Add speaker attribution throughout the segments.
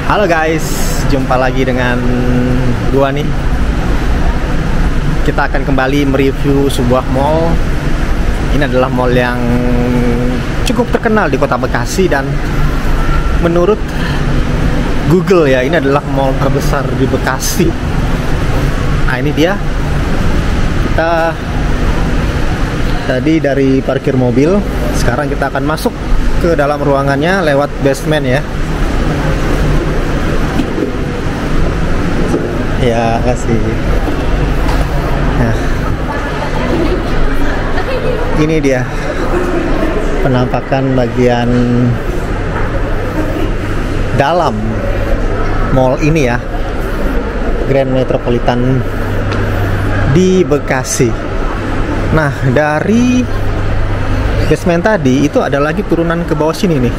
Speaker 1: Halo guys, jumpa lagi dengan gua nih. Kita akan kembali mereview sebuah mall. Ini adalah mall yang cukup terkenal di kota Bekasi dan menurut Google ya, ini adalah mall terbesar di Bekasi. Nah, ini dia. Kita tadi dari parkir mobil, sekarang kita akan masuk ke dalam ruangannya lewat basement ya. Ya, kasih. Nah, ini dia penampakan bagian dalam mall ini ya, Grand Metropolitan di Bekasi. Nah, dari basement tadi itu ada lagi turunan ke bawah sini nih.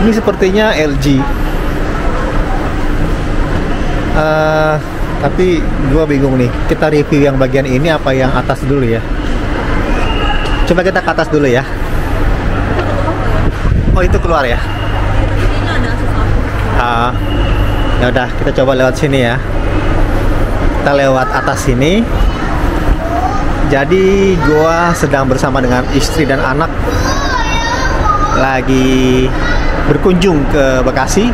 Speaker 1: Ini sepertinya LG. Tapi gua bingung nih, kita review yang bagian ini apa yang atas dulu ya. Coba kita ke atas dulu ya. Oh, itu keluar ya. Ya udah, kita coba lewat sini ya. Kita lewat atas sini. Jadi gua sedang bersama dengan istri dan anak lagi berkunjung ke Bekasi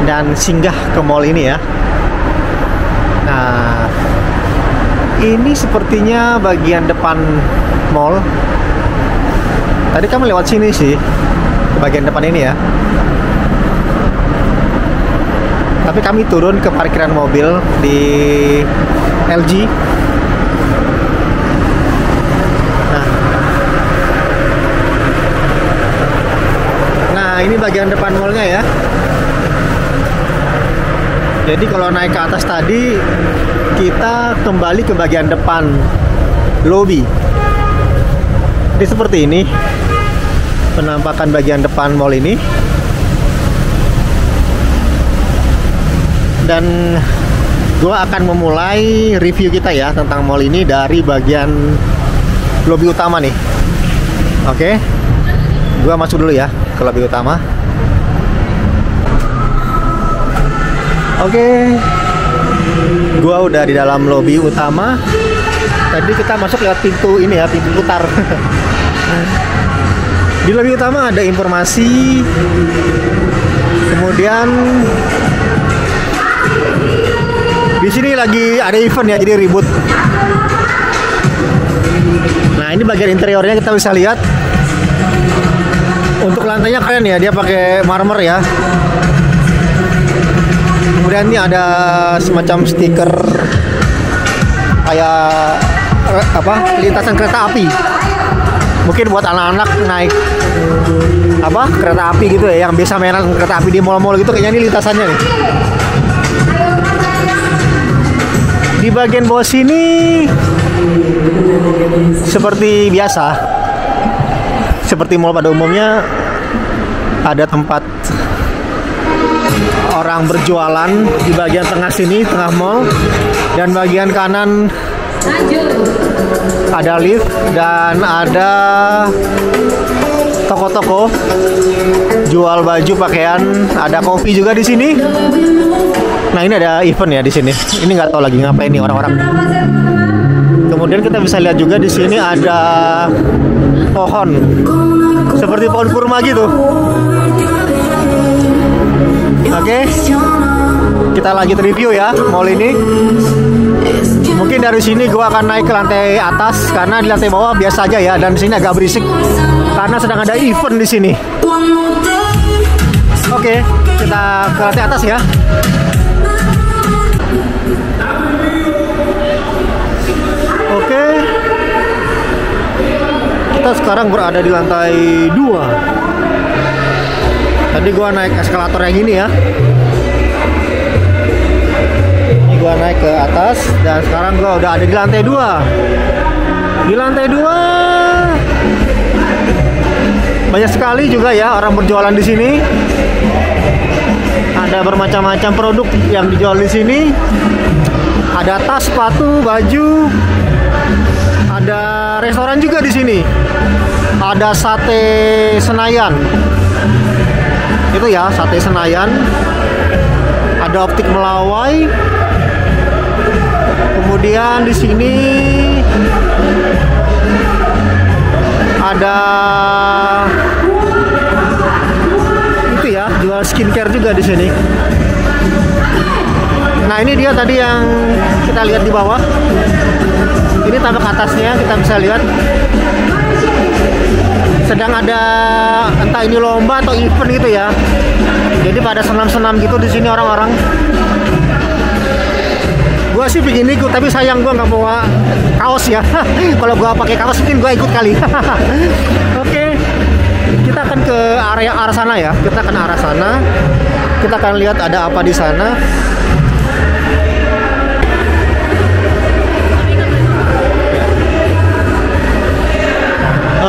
Speaker 1: dan singgah ke mall ini ya. Nah, ini sepertinya bagian depan mall. Tadi kami lewat sini sih, ke bagian depan ini ya. Tapi kami turun ke parkiran mobil di LG. Nah, ini bagian depan mallnya ya. Jadi kalau naik ke atas tadi, kita kembali ke bagian depan lobby. Jadi seperti ini penampakan bagian depan mall ini. Dan gua akan memulai review kita ya tentang mall ini dari bagian lobby utama nih. Oke, gua masuk dulu ya ke lobby utama. Oke, gua udah di dalam lobby utama. Tadi kita masuk lewat pintu ini ya, pintu putar. Di lobby utama ada informasi. Kemudian di sini lagi ada event ya, jadi ribut. Nah, ini bagian interiornya kita bisa lihat. Untuk lantainya keren ya, dia pakai marmer ya. Kemudian ini ada semacam stiker kayak apa, lintasan kereta api. Mungkin buat anak-anak naik apa, kereta api gitu ya, yang biasa mainan kereta api di mall-mall gitu, kayaknya ini lintasannya nih. Di bagian bawah sini seperti biasa, seperti mall pada umumnya, ada tempat orang berjualan di bagian tengah sini, tengah mall. Dan bagian kanan ada lift dan ada toko-toko jual baju, pakaian, ada kopi juga di sini. Nah, ini ada event ya di sini. Ini nggak tahu lagi ngapain nih orang-orang. Kemudian kita bisa lihat juga di sini ada pohon, seperti pohon kurma gitu. Oke, kita lanjut review ya mall ini. Mungkin dari sini gua akan naik ke lantai atas karena di lantai bawah biasa aja ya, dan di sini agak berisik karena sedang ada event di sini. Oke, kita ke lantai atas ya. Oke, kita sekarang berada di lantai 2. Tadi gua naik eskalator yang ini ya. Ini gua naik ke atas dan sekarang gua udah ada di lantai 2. Di lantai 2 banyak sekali juga ya orang berjualan di sini. Ada bermacam-macam produk yang dijual di sini. Ada tas, sepatu, baju. Ada restoran juga di sini. Ada sate Senayan. gitu ya, Sate Senayan. Ada Optik Melawai. Kemudian di sini ada itu ya, jual skincare juga di sini. Nah, ini dia tadi yang kita lihat di bawah. Ini tampak atasnya kita bisa lihat sedang ada entah ini lomba atau event gitu ya. Jadi pada senam-senam gitu di sini orang-orang. Gua sih pingin ikut, tapi sayang gua nggak bawa kaos ya. Kalau gua pakai kaos mungkin gua ikut kali. Oke, kita akan ke arah sana ya. Kita akan arah sana. Kita akan lihat ada apa di sana.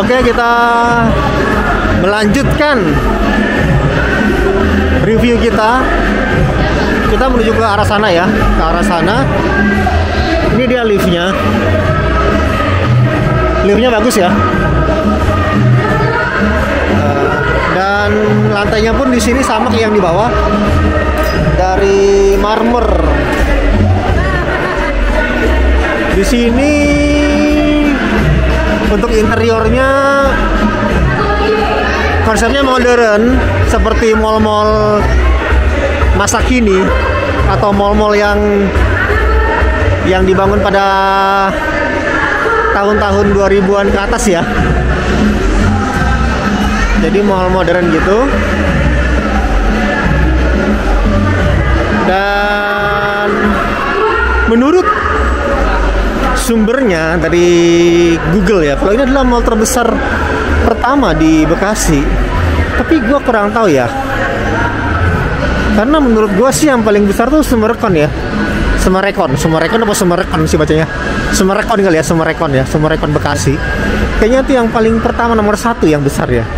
Speaker 1: Oke, kita melanjutkan review kita. Kita menuju ke arah sana ya, ke arah sana. Ini dia liftnya. Liftnya bagus ya. Dan lantainya pun di sini sama kayak yang di bawah, dari marmer. Di sini untuk interiornya konsepnya modern, seperti mall-mall masa kini atau mall-mall yang dibangun pada tahun-tahun 2000-an ke atas ya. Jadi mall modern gitu. Dan menurut sumbernya dari Google ya, kalau ini adalah mall terbesar pertama di Bekasi. Tapi gue kurang tahu ya, karena menurut gue sih yang paling besar tuh Summarecon ya. Summarecon apa Summarecon sih bacanya? Summarecon kali ya, Summarecon Bekasi. Kayaknya itu yang paling pertama, nomor 1 yang besar ya.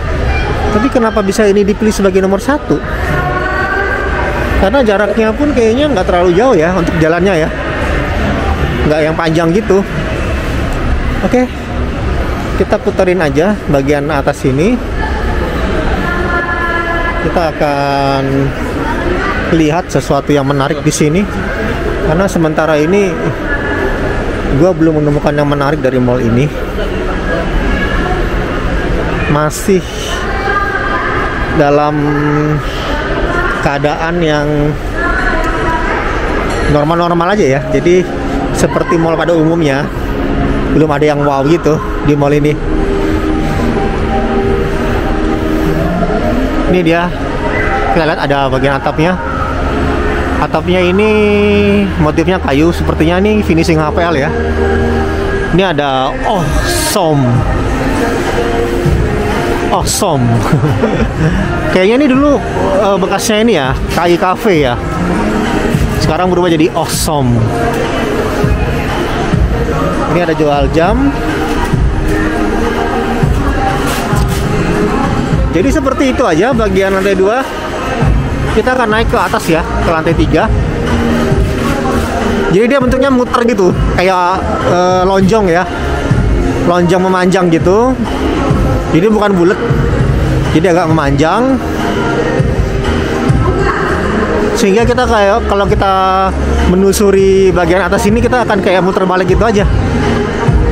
Speaker 1: Tapi kenapa bisa ini dipilih sebagai nomor 1? Karena jaraknya pun kayaknya nggak terlalu jauh ya untuk jalannya ya. Nggak yang panjang gitu. Oke, kita puterin aja bagian atas ini. Kita akan lihat sesuatu yang menarik di sini. Karena sementara ini gue belum menemukan yang menarik dari mall ini. Masih dalam keadaan yang normal-normal aja ya. Jadi seperti mall pada umumnya, belum ada yang wow gitu di mall ini. Ini dia, kita lihat ada bagian atapnya. Atapnya ini motifnya kayu, sepertinya ini finishing HPL ya. Ini ada Awesome. Kayaknya ini dulu bekasnya ini ya, KI Cafe ya. Sekarang berubah jadi Awesome. Ini ada jual jam. Jadi seperti itu aja bagian lantai 2. Kita akan naik ke atas ya, ke lantai 3. Jadi dia bentuknya muter gitu, kayak lonjong ya. Lonjong memanjang gitu. Jadi bukan bulat, jadi agak memanjang. Sehingga kita kayak kalau kita menelusuri bagian atas ini, kita akan kayak muter balik gitu aja.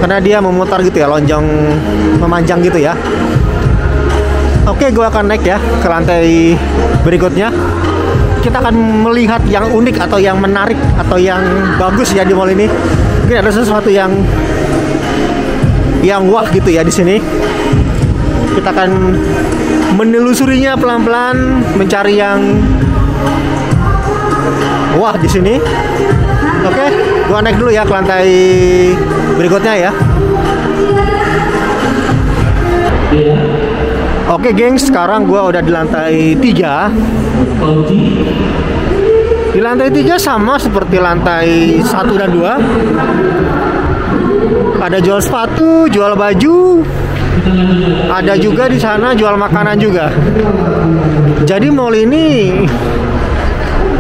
Speaker 1: Karena dia memutar gitu ya, lonjong memanjang gitu ya. Oke, gue akan naik ya ke lantai berikutnya. Kita akan melihat yang unik atau yang menarik atau yang bagus ya di mall ini. Mungkin ada sesuatu yang wah gitu ya di sini. Kita akan menelusurinya pelan-pelan, mencari yang wah di sini. Oke, gua naik dulu ya ke lantai berikutnya ya. Oke, gengs, sekarang gua udah di lantai 3. Di lantai 3 sama seperti lantai 1 dan 2. Ada jual sepatu, jual baju. Ada juga di sana jual makanan juga. Jadi mall ini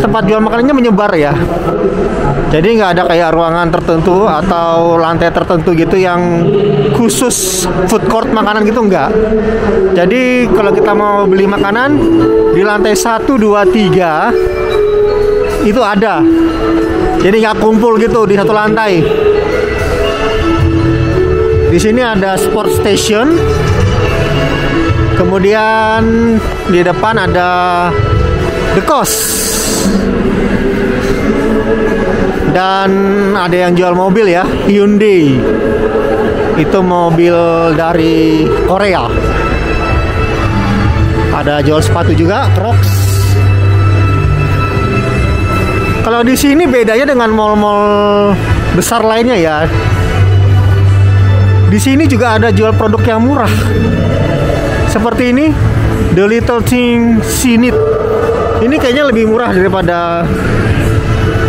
Speaker 1: tempat jual makanannya menyebar ya. Jadi nggak ada kayak ruangan tertentu atau lantai tertentu gitu yang khusus food court makanan gitu, nggak. Jadi kalau kita mau beli makanan di lantai 1, 2, 3 itu ada. Jadi nggak kumpul gitu di satu lantai. Di sini ada sport station. Kemudian di depan ada The Cost. Dan ada yang jual mobil ya, Hyundai. Itu mobil dari Korea. Ada jual sepatu juga, Crocs. Kalau di sini bedanya dengan mall-mall besar lainnya ya. Di sini juga ada jual produk yang murah. Seperti ini, The Little Thing Sinit. Ini kayaknya lebih murah daripada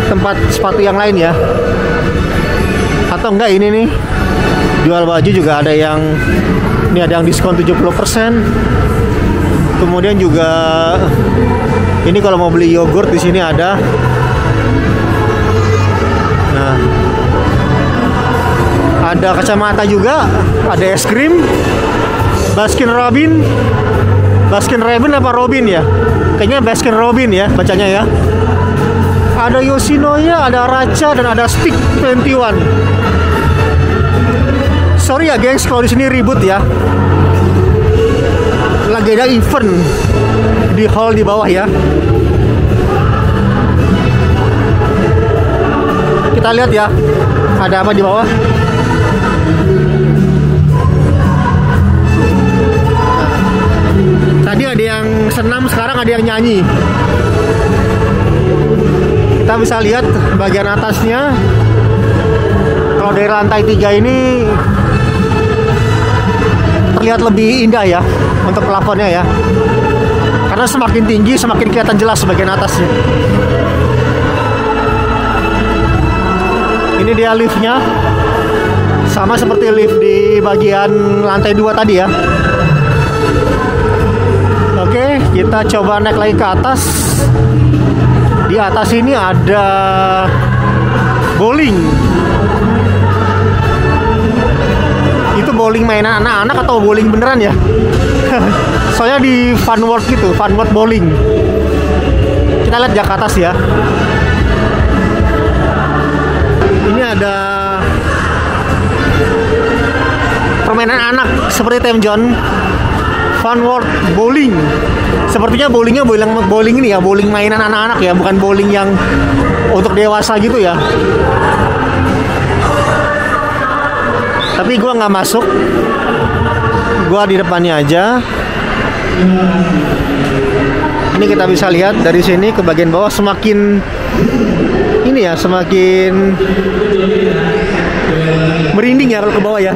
Speaker 1: tempat sepatu yang lain ya. Atau enggak ini nih, jual baju juga ada yang, ini ada yang diskon 70%. Kemudian juga ini kalau mau beli yogurt di sini ada. Nah, ada kacamata juga, ada es krim, Baskin Robin apa Robin ya? Kayaknya Baskin Robin ya bacanya ya. Ada Yoshinoya, ada Racha, dan ada Stick 21. Sorry ya gengs kalau di sini ribut ya. Lagi ada event di hall di bawah ya. Kita lihat ya, ada apa di bawah. Tadi ada yang senam, sekarang ada yang nyanyi. Kita bisa lihat bagian atasnya. Kalau dari lantai 3 ini terlihat lebih indah ya untuk plafonnya ya. Karena semakin tinggi semakin kelihatan jelas bagian atasnya. Ini dia liftnya. Sama seperti lift di bagian lantai 2 tadi ya. Oke, kita coba naik lagi ke atas. Di atas ini ada bowling. Itu bowling mainan anak-anak atau bowling beneran ya? Soalnya di Fun World gitu, Fun World Bowling. Kita lihat di atas ya. Ini ada permainan anak seperti Tim John. Fun World Bowling. Sepertinya bowlingnya bowling ini ya, bowling mainan anak-anak ya, bukan bowling yang untuk dewasa gitu ya. Tapi gue nggak masuk, gue di depannya aja. Ini kita bisa lihat dari sini ke bagian bawah semakin ini ya, semakin merinding ya kalau ke bawah ya.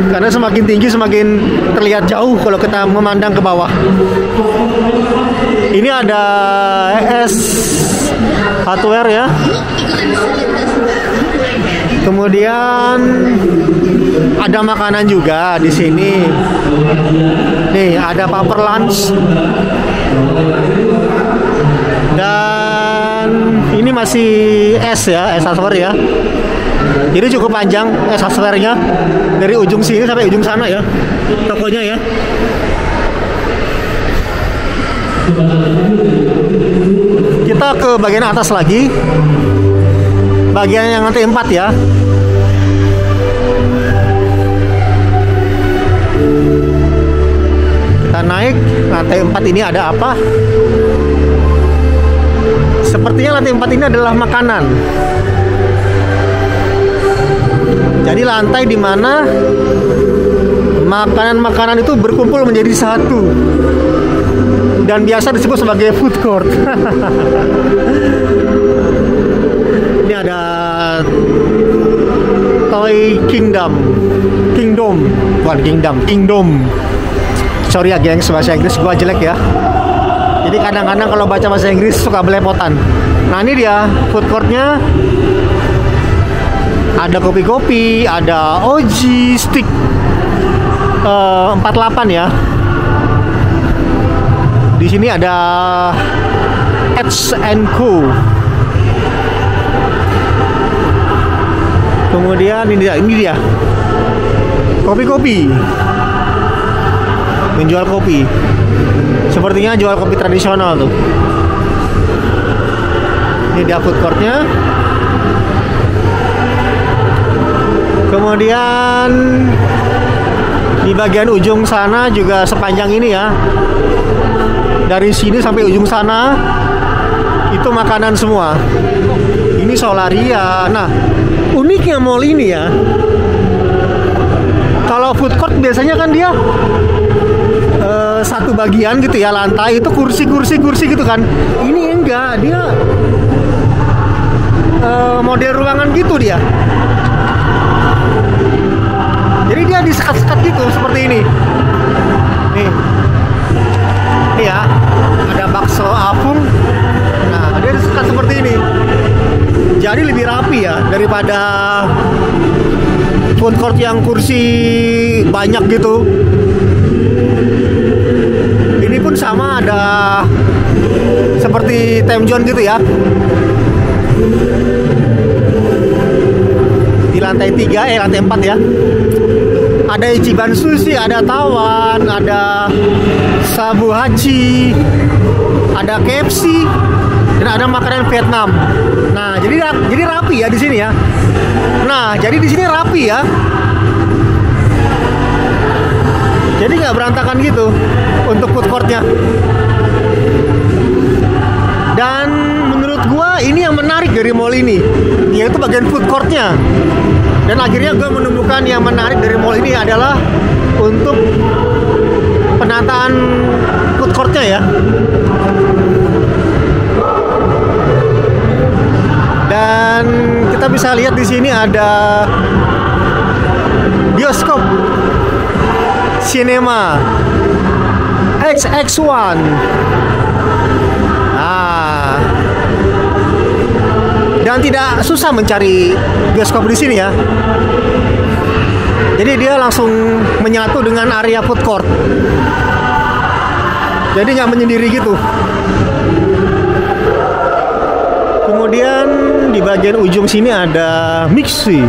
Speaker 1: Karena semakin tinggi semakin terlihat jauh kalau kita memandang ke bawah. Ini ada ES hardware ya. Kemudian ada makanan juga di sini. Nih, ada paper lunch. Dan ini masih es ya, es hardware ya. Jadi cukup panjang es hardware-nya dari ujung sini sampai ujung sana ya, tokonya ya. Kita ke bagian atas lagi, bagian yang lantai 4 ya. Kita naik lantai 4 ini, ada apa? Sepertinya lantai 4 ini adalah makanan. Jadi lantai di mana makanan-makanan itu berkumpul menjadi satu dan biasa disebut sebagai food court. Ini ada Toy Kingdom. Sorry ya gengs, bahasa Inggris gua jelek ya. Jadi kadang-kadang kalau baca bahasa Inggris suka belepotan. Nah ini dia food courtnya. Ada kopi-kopi, ada OG stick 48 ya. Di sini ada H&Co. Kemudian ini dia kopi-kopi, menjual kopi. Sepertinya jual kopi tradisional tuh. Ini dia food courtnya. Kemudian di bagian ujung sana juga sepanjang ini ya, dari sini sampai ujung sana itu makanan semua. Ini Solaria. Nah, uniknya mall ini ya, kalau food court biasanya kan dia satu bagian gitu ya, lantai itu kursi gitu kan. Ini enggak, dia model ruangan gitu dia. Jadi dia disekat-sekat gitu seperti ini. Nih ya, ada bakso apung. Nah, dia disekat seperti ini. Jadi lebih rapi ya daripada food court yang kursi banyak gitu. Ini pun sama, ada seperti Time Zone gitu ya. Di lantai 3, lantai 4 ya. Ada Ichiban Sushi, ada Tawan, ada Sabu Hachi, ada KFC, dan ada makanan Vietnam. Nah, jadi rapi ya di sini ya. Nah, jadi di sini rapi ya. Jadi nggak berantakan gitu untuk food courtnya. Dan menurut gua ini yang menarik dari mall ini, yaitu bagian food courtnya. Dan akhirnya gue menemukan yang menarik dari mall ini adalah untuk penataan food courtnya ya. Dan kita bisa lihat di sini ada bioskop Cinema XX1. Dan tidak susah mencari bioskop di sini ya. Jadi dia langsung menyatu dengan area food court. Jadi nggak menyendiri gitu. Kemudian di bagian ujung sini ada Mixi.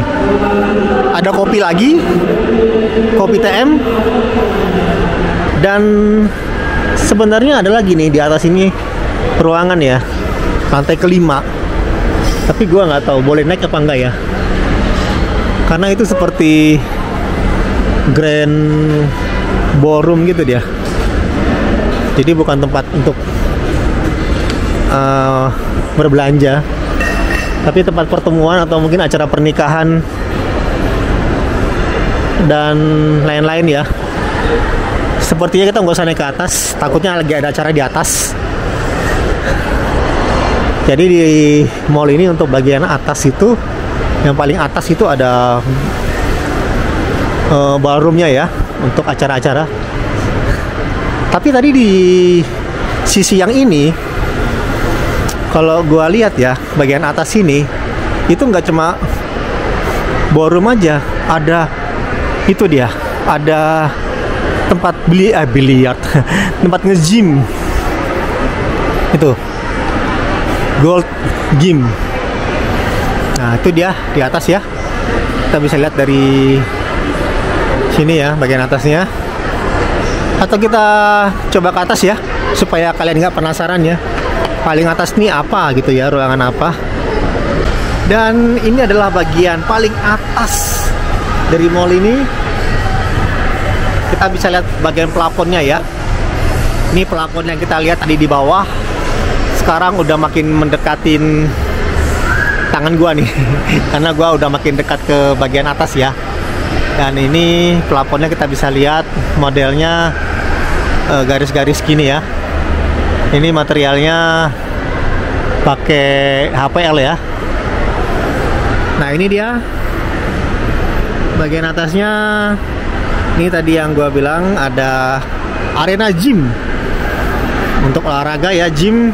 Speaker 1: Ada kopi lagi, kopi TM. Dan sebenarnya ada lagi nih di atas ini ruangan ya, lantai kelima. Tapi gue nggak tahu boleh naik apa enggak ya, karena itu seperti grand ballroom gitu dia. Jadi bukan tempat untuk berbelanja, tapi tempat pertemuan atau mungkin acara pernikahan dan lain-lain ya. Sepertinya kita nggak usah naik ke atas, takutnya lagi ada acara di atas. Jadi di mall ini untuk bagian atas itu, yang paling atas itu ada ballroomnya ya, untuk acara-acara. Tapi tadi di sisi yang ini, kalau gua lihat ya, bagian atas sini itu nggak cuma ballroom aja, ada itu dia, ada tempat biliar, tempat nge-gym itu. Gold Gym. Nah, itu dia di atas ya. Kita bisa lihat dari sini ya, bagian atasnya. Atau kita coba ke atas ya, supaya kalian nggak penasaran ya, paling atas nih apa gitu ya, ruangan apa. Dan ini adalah bagian paling atas dari mall ini. Kita bisa lihat bagian plafonnya ya. Ini plafon yang kita lihat tadi di bawah, sekarang udah makin mendekatin tangan gua nih karena gua udah makin dekat ke bagian atas ya. Dan ini plafonnya kita bisa lihat modelnya garis-garis gini ya. Ini materialnya pakai HPL ya. Nah, ini dia bagian atasnya. Ini tadi yang gua bilang ada arena gym untuk olahraga ya, gym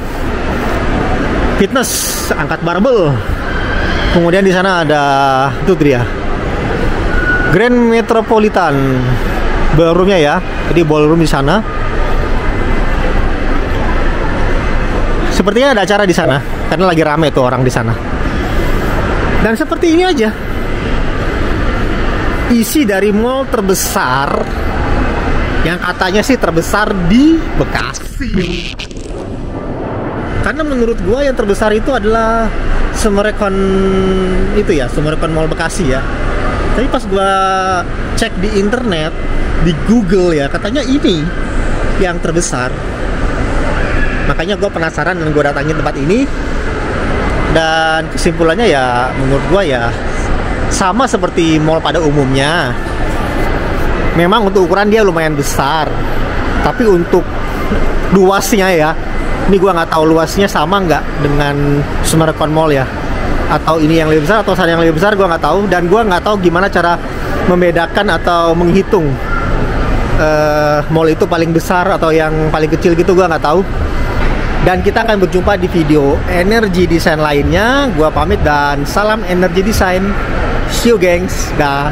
Speaker 1: fitness, angkat barbel. Kemudian di sana ada itu dia, Grand Metropolitan ballroomnya ya. Jadi ballroom di sana Sepertinya ada acara di sana karena lagi rame tuh orang di sana. Dan seperti ini aja isi dari mall terbesar yang katanya sih terbesar di Bekasi. Karena menurut gua yang terbesar itu adalah Summarecon itu ya, Summarecon Mall Bekasi ya. Tapi pas gua cek di internet, di Google ya, katanya ini yang terbesar. Makanya gua penasaran dan gua datangin tempat ini. Dan kesimpulannya ya menurut gua ya sama seperti mall pada umumnya. Memang untuk ukuran dia lumayan besar, tapi untuk luasnya ya, ini gua nggak tahu luasnya sama nggak dengan Summarecon Mall ya, atau ini yang lebih besar atau sana yang lebih besar, gua nggak tahu. Dan gua nggak tahu gimana cara membedakan atau menghitung mall itu paling besar atau yang paling kecil gitu, gua nggak tahu. Dan kita akan berjumpa di video Energy Design lainnya. Gua pamit dan salam Energy Design. See you gengs. Dah.